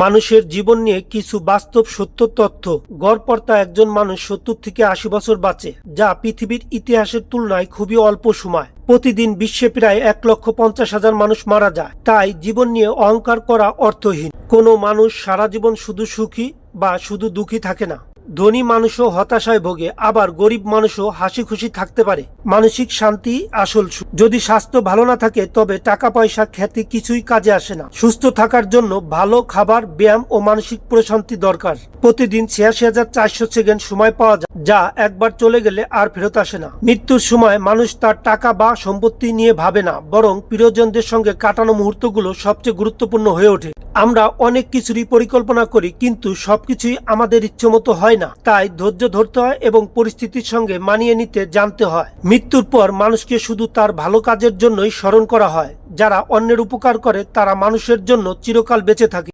মানুষের জীবন নিয়ে কিছু বাস্তব সত্য তথ্য। গড়পড়তা একজন মানুষ 70 থেকে 80 বছর বাঁচে, যা পৃথিবীর ইতিহাসের তুলনায় খুবই অল্প সময়। প্রতিদিন বিশ্বে প্রায় 1,50,000 মানুষ মারা যায়। তাই জীবন নিয়ে অহংকার করা অর্থহীন। কোনো মানুষ সারা জীবন শুধু সুখী বা শুধু দুঃখী থাকে না। ধনী মানুষও হতাশায় ভোগে, আবার গরিব মানুষও হাসি খুশি থাকতে পারে। মানসিক শান্তি আসল সুখ। যদি স্বাস্থ্য ভালো না থাকে তবে টাকা পয়সা খ্যাতি কিছুই কাজে আসে না। সুস্থ থাকার জন্য ভালো খাবার, ব্যায়াম ও মানসিক প্রশান্তি দরকার। প্রতিদিন 86,400 সেকেন্ড সময় পাওয়া যায়, যা একবার চলে গেলে আর ফেরত আসে না। মৃত্যুর সময় মানুষ তার টাকা বা সম্পত্তি নিয়ে ভাবে না, বরং প্রিয়জনদের সঙ্গে কাটানো মুহূর্তগুলো সবচেয়ে গুরুত্বপূর্ণ হয়ে ওঠে। আমরা অনেক কিছুরই পরিকল্পনা করি, কিন্তু সবকিছুই আমাদের ইচ্ছেমতো হয় না। তাই ধৈর্য ধরতে হয় এবং পরিস্থিতির সঙ্গে মানিয়ে নিতে জানতে হয়। মৃত্যুর পর মানুষকে শুধু তার ভালো কাজের জন্যই স্মরণ করা হয়। যারা অন্যের উপকার করে তারা মানুষের জন্য চিরকাল বেঁচে থাকে।